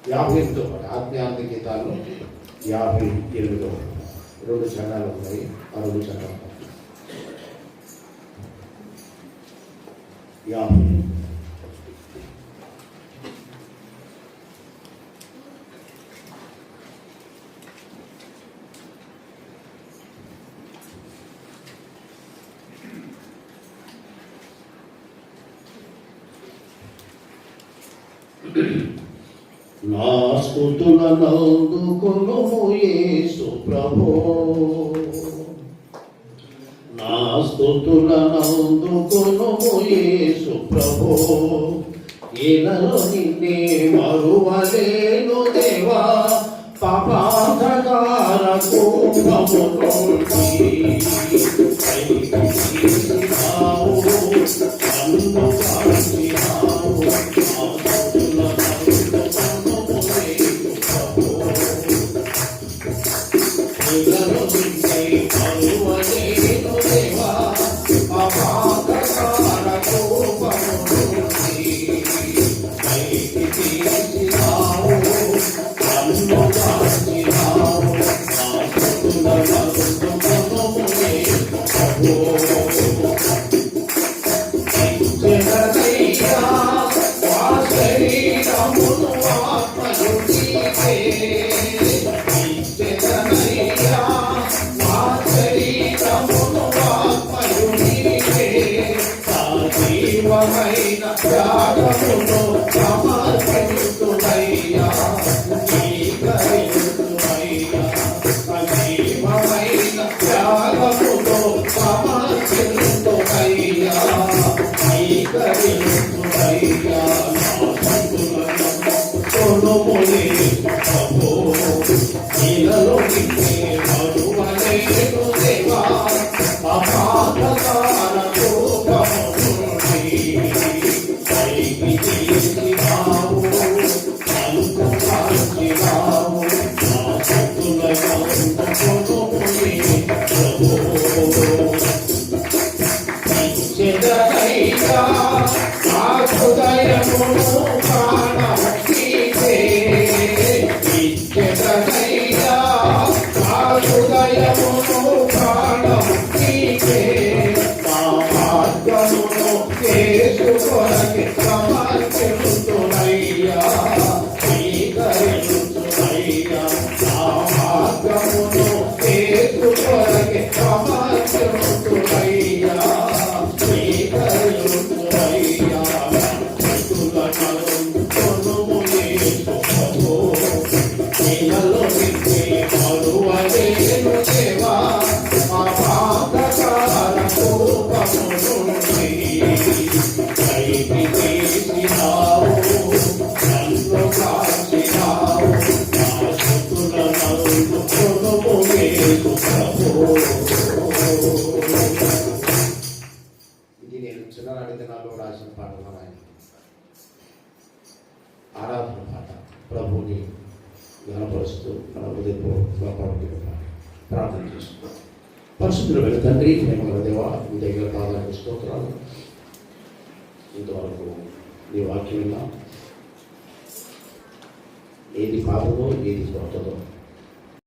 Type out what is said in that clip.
58తో పాటు ఆజ్ఞార్థ గీతాలు 58 2 చరణాలు ఉన్నాయి. ఆ 2 చరణాలు 50. నా స్తుతులనందుకొనుము యేసు ప్రభో, నా స్తుతులనందుకొనుము యేసు ప్రభో, ఇలలో నిన్నే మరువలేను దేవా, పాపాంధకార కుంభము నుండి ఇది నేను చిన్ననాటి దినాల్లో రాసిన పాట. ఆరాధన పాట, ప్రభుని గణపరుస్తూ మన హృదయపూర్వకంగా ప్రార్థన చేస్తున్నాం. పరిశుద్ధులైన తండ్రి, ప్రేమగల దేవా, మీ దగ్గర పాదాలకు స్తోత్రాలు. ఇంతవరకు నీ వాక్యం విన్నా, ఏది పాపమో ఏది కొత్తదో